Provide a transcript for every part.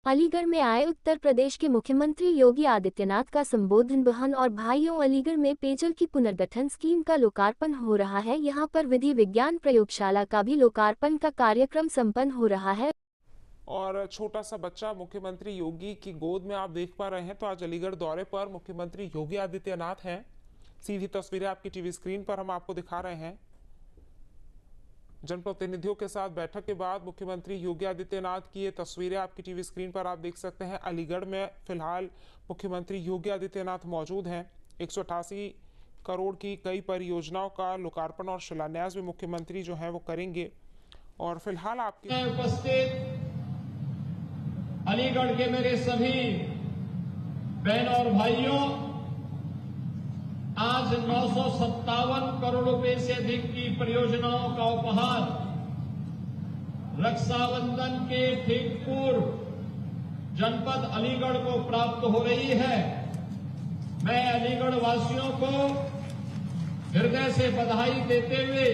अलीगढ़ में आए उत्तर प्रदेश के मुख्यमंत्री योगी आदित्यनाथ का संबोधन। बहन और भाइयों, अलीगढ़ में पेयजल की पुनर्गठन स्कीम का लोकार्पण हो रहा है। यहां पर विधि विज्ञान प्रयोगशाला का भी लोकार्पण का कार्यक्रम संपन्न हो रहा है। और छोटा सा बच्चा मुख्यमंत्री योगी की गोद में आप देख पा रहे हैं। तो आज अलीगढ़ दौरे पर मुख्यमंत्री योगी आदित्यनाथ हैं। सीधी तस्वीरें आपकी टीवी स्क्रीन पर हम आपको दिखा रहे हैं। जनप्रतिनिधियों के साथ बैठक के बाद मुख्यमंत्री योगी आदित्यनाथ की ये तस्वीरें आपकी टीवी स्क्रीन पर आप देख सकते हैं। अलीगढ़ में फिलहाल मुख्यमंत्री योगी आदित्यनाथ मौजूद हैं। 188 करोड़ की कई परियोजनाओं का लोकार्पण और शिलान्यास भी मुख्यमंत्री जो है वो करेंगे। और फिलहाल आपके उपस्थित अलीगढ़ के मेरे सभी बहन और भाइयों, आज 957 करोड़ रुपए से अधिक की परियोजनाओं का उपहार रक्षाबंधन के ठीक पूर्व जनपद अलीगढ़ को प्राप्त हो रही है। मैं अलीगढ़ वासियों को हृदय से बधाई देते हुए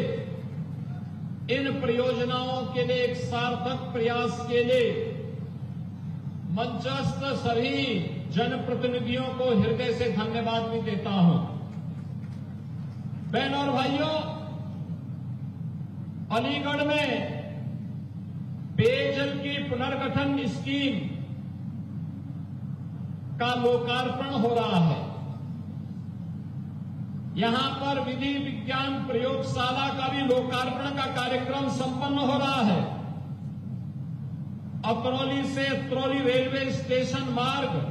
इन परियोजनाओं के लिए एक सार्थक प्रयास के लिए मंचस्थ सभी जनप्रतिनिधियों को हृदय से धन्यवाद भी देता हूं। बहनों और भाइयों, अलीगढ़ में पेयजल की पुनर्गठन स्कीम का लोकार्पण हो रहा है। यहां पर विधि विज्ञान प्रयोगशाला का भी लोकार्पण का कार्यक्रम संपन्न हो रहा है। अतरौली से अतरौली रेलवे स्टेशन मार्ग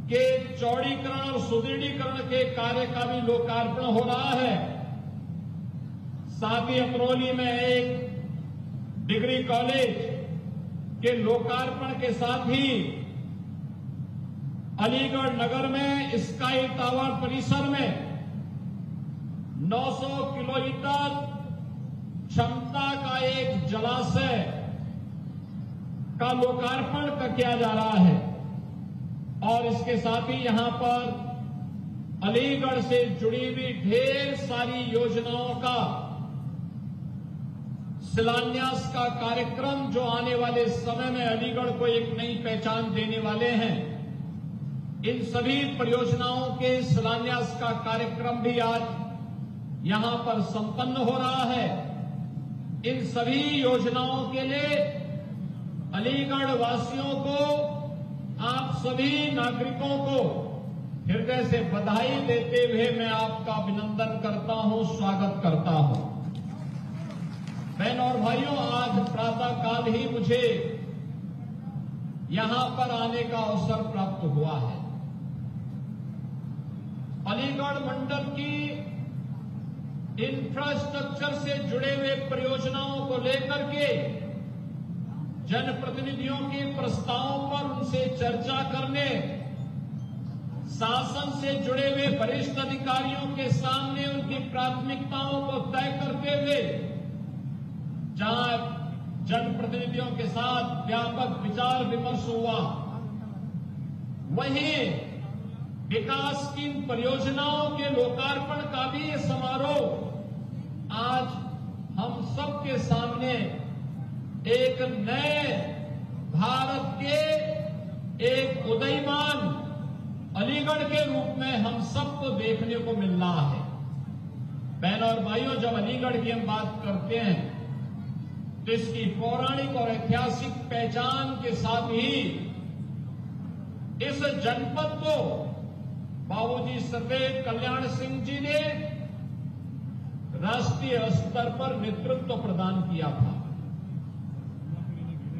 के चौड़ीकरण और सुदृढ़ीकरण के कार्य का भी लोकार्पण हो रहा है। साथ ही अतरौली में एक डिग्री कॉलेज के लोकार्पण के साथ ही अलीगढ़ नगर में स्काई टावर परिसर में 900 किलोलीटर क्षमता का एक जलाशय का लोकार्पण किया जा रहा है। और इसके साथ ही यहां पर अलीगढ़ से जुड़ी हुई ढेर सारी योजनाओं का शिलान्यास का कार्यक्रम जो आने वाले समय में अलीगढ़ को एक नई पहचान देने वाले हैं। इन सभी परियोजनाओं के शिलान्यास का कार्यक्रम भी आज यहां पर संपन्न हो रहा है। इन सभी योजनाओं के लिए अलीगढ़ वासियों को, आप सभी नागरिकों को हृदय से बधाई देते हुए मैं आपका अभिनंदन करता हूं, स्वागत करता हूं। बहनों और भाइयों, आज प्रातःकाल ही मुझे यहां पर आने का अवसर प्राप्त हुआ है। अलीगढ़ मंडल की इंफ्रास्ट्रक्चर से जुड़े हुए परियोजनाओं को लेकर के जनप्रतिनिधियों के प्रस्तावों पर उनसे चर्चा करने, शासन से जुड़े हुए वरिष्ठ अधिकारियों के सामने उनकी प्राथमिकताओं को तय करते हुए जहां जनप्रतिनिधियों के साथ व्यापक विचार विमर्श हुआ, वहीं विकास की परियोजनाओं के लोकार्पण का भी ये समारोह आज हम सबके सामने एक नए भारत के एक उदयमान अलीगढ़ के रूप में हम सबको देखने को मिल रहा है। बहनों और भाइयों, जब अलीगढ़ की हम बात करते हैं तो इसकी पौराणिक और ऐतिहासिक पहचान के साथ ही इस जनपद को बाबूजी सर्वैया कल्याण सिंह जी ने राष्ट्रीय स्तर पर नेतृत्व प्रदान किया था।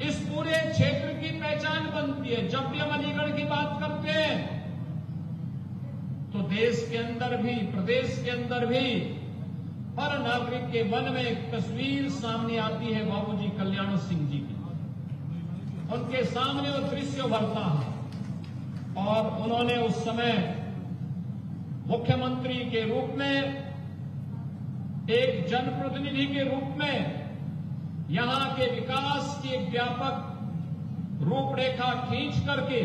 इस पूरे क्षेत्र की पहचान बनती है। जब भी हम अलीगढ़ की बात करते हैं तो देश के अंदर भी, प्रदेश के अंदर भी हर नागरिक के मन में एक तस्वीर सामने आती है बाबूजी कल्याण सिंह जी की। उनके सामने वो दृश्य उभरता है और उन्होंने उस समय मुख्यमंत्री के रूप में, एक जनप्रतिनिधि के रूप में यहां के विकास की एक व्यापक रूपरेखा खींच करके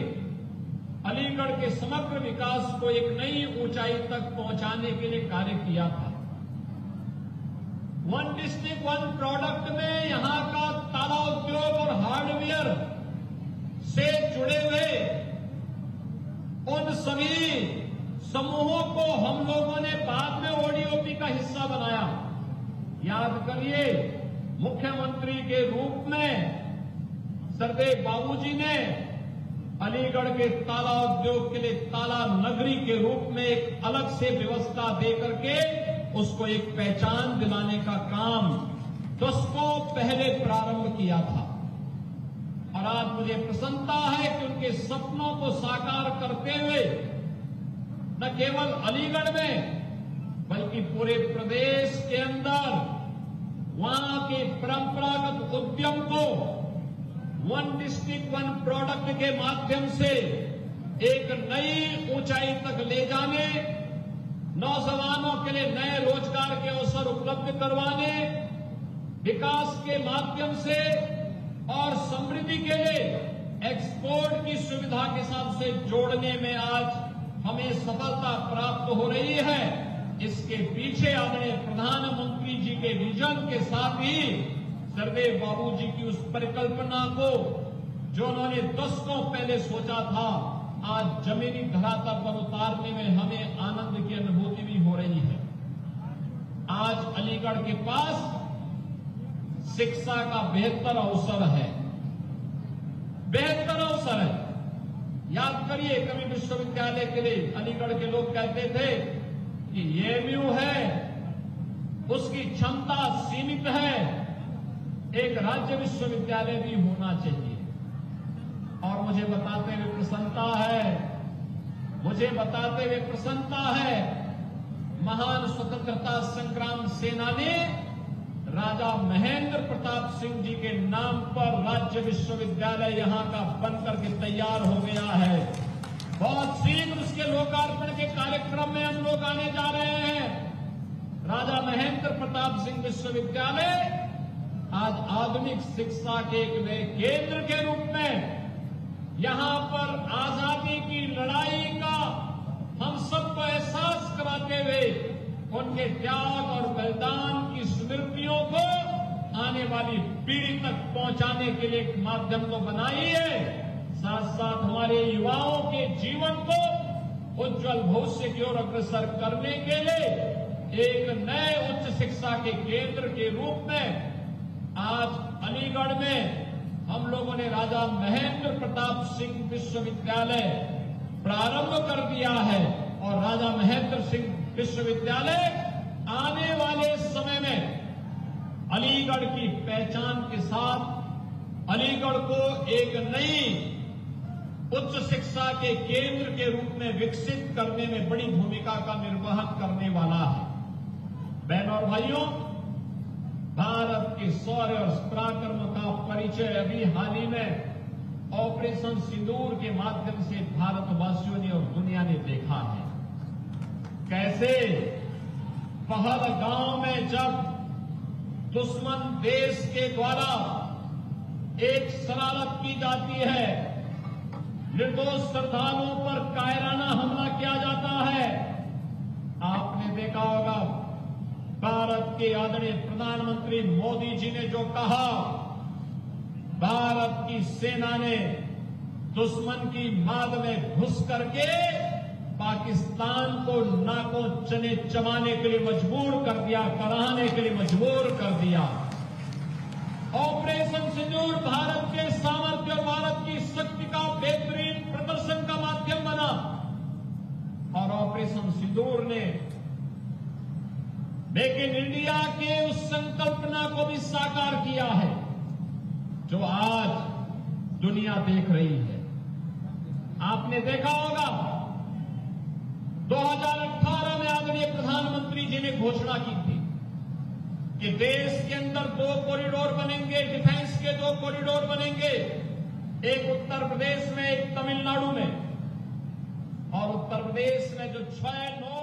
अलीगढ़ के समग्र विकास को एक नई ऊंचाई तक पहुंचाने के लिए कार्य किया था। वन डिस्ट्रिक्ट वन प्रोडक्ट में यहां का ताला उद्योग और हार्डवेयर से जुड़े हुए उन सभी समूहों को हम लोगों ने बाद में ओडीओपी का हिस्सा बनाया। याद करिए, मुख्यमंत्री के रूप में सरदेव बाबूजी ने अलीगढ़ के ताला उद्योग के लिए ताला नगरी के रूप में एक अलग से व्यवस्था दे करके उसको एक पहचान दिलाने का काम दशकों पहले प्रारंभ किया था। और आज मुझे प्रसन्नता है कि उनके सपनों को साकार करते हुए न केवल अलीगढ़ में बल्कि पूरे प्रदेश के अंदर वहां के परंपरागत उद्यम को वन डिस्ट्रिक्ट वन प्रोडक्ट के माध्यम से एक नई ऊंचाई तक ले जाने, नौजवानों के लिए नए रोजगार के अवसर उपलब्ध करवाने, विकास के माध्यम से और समृद्धि के लिए एक्सपोर्ट की सुविधा के साथ से जोड़ने में आज हमें सफलता प्राप्त हो रही है। इसके पीछे आदरणीय प्रधानमंत्री जी के विजन के साथ ही सरदेव बाबूजी की उस परिकल्पना को जो उन्होंने दशकों पहले सोचा था, आज जमीनी धरातल पर उतारने में हमें आनंद की अनुभूति भी हो रही है। आज अलीगढ़ के पास शिक्षा का बेहतर अवसर है, बेहतर अवसर है। याद करिए, कभी विश्वविद्यालय के लिए अलीगढ़ के लोग कहते थे कि एएमयू है, उसकी क्षमता सीमित है, एक राज्य विश्वविद्यालय भी होना चाहिए। और मुझे बताते हुए प्रसन्नता है, महान स्वतंत्रता संग्राम सेनानी राजा महेंद्र प्रताप सिंह जी के नाम पर राज्य विश्वविद्यालय यहां का बनकर के तैयार हो गया है। बहुत शीघ्र उसके लोकार्पण के कार्यक्रम में हम लोग आने जा रहे हैं। राजा महेंद्र प्रताप सिंह विश्वविद्यालय आज आधुनिक शिक्षा के एक केंद्र के रूप में यहां पर आजादी की लड़ाई का हम सबको एहसास कराते हुए उनके त्याग और बलिदान की स्मृतियों को आने वाली पीढ़ी तक पहुंचाने के लिए एक माध्यम तो बनाई है, साथ साथ हमारे युवाओं के जीवन को उज्जवल भविष्य की ओर अग्रसर करने के लिए एक नए उच्च शिक्षा के केंद्र के रूप में आज अलीगढ़ में हम लोगों ने राजा महेंद्र प्रताप सिंह विश्वविद्यालय प्रारंभ कर दिया है। और राजा महेंद्र सिंह विश्वविद्यालय आने वाले समय में अलीगढ़ की पहचान के साथ अलीगढ़ को एक नई उच्च शिक्षा के केंद्र के रूप में विकसित करने में बड़ी भूमिका का निर्वहन करने वाला है। बहनों और भाइयों, भारत के शौर्य और पराक्रम का परिचय अभी हाल ही में ऑपरेशन सिंदूर के माध्यम से भारतवासियों ने और दुनिया ने देखा है। कैसे पहलगांव में जब दुश्मन देश के द्वारा एक शरारत की जाती है, निर्दोष श्रद्धालुओं पर कायराना हमला किया जाता है, आपने देखा होगा भारत के आदरणीय प्रधानमंत्री मोदी जी ने जो कहा, भारत की सेना ने दुश्मन की माद में घुस करके पाकिस्तान को नाकों चने चबाने के लिए मजबूर कर दिया, कराने के लिए मजबूर कर दिया। ऑपरेशन सिंदूर भारत के सामर्थ्य और भारत की शक्ति का बेहतरीन प्रदर्शन का माध्यम बना। और ऑपरेशन सिंदूर ने मेक इन इंडिया के उस संकल्पना को भी साकार किया है जो आज दुनिया देख रही है। आपने देखा होगा 2018 में आदरणीय प्रधानमंत्री जी ने घोषणा की थी कि देश के अंदर 2 कॉरिडोर बनेंगे, डिफेंस के 2 कॉरिडोर बनेंगे, एक उत्तर प्रदेश में, एक तमिलनाडु में। और उत्तर प्रदेश में जो 6-9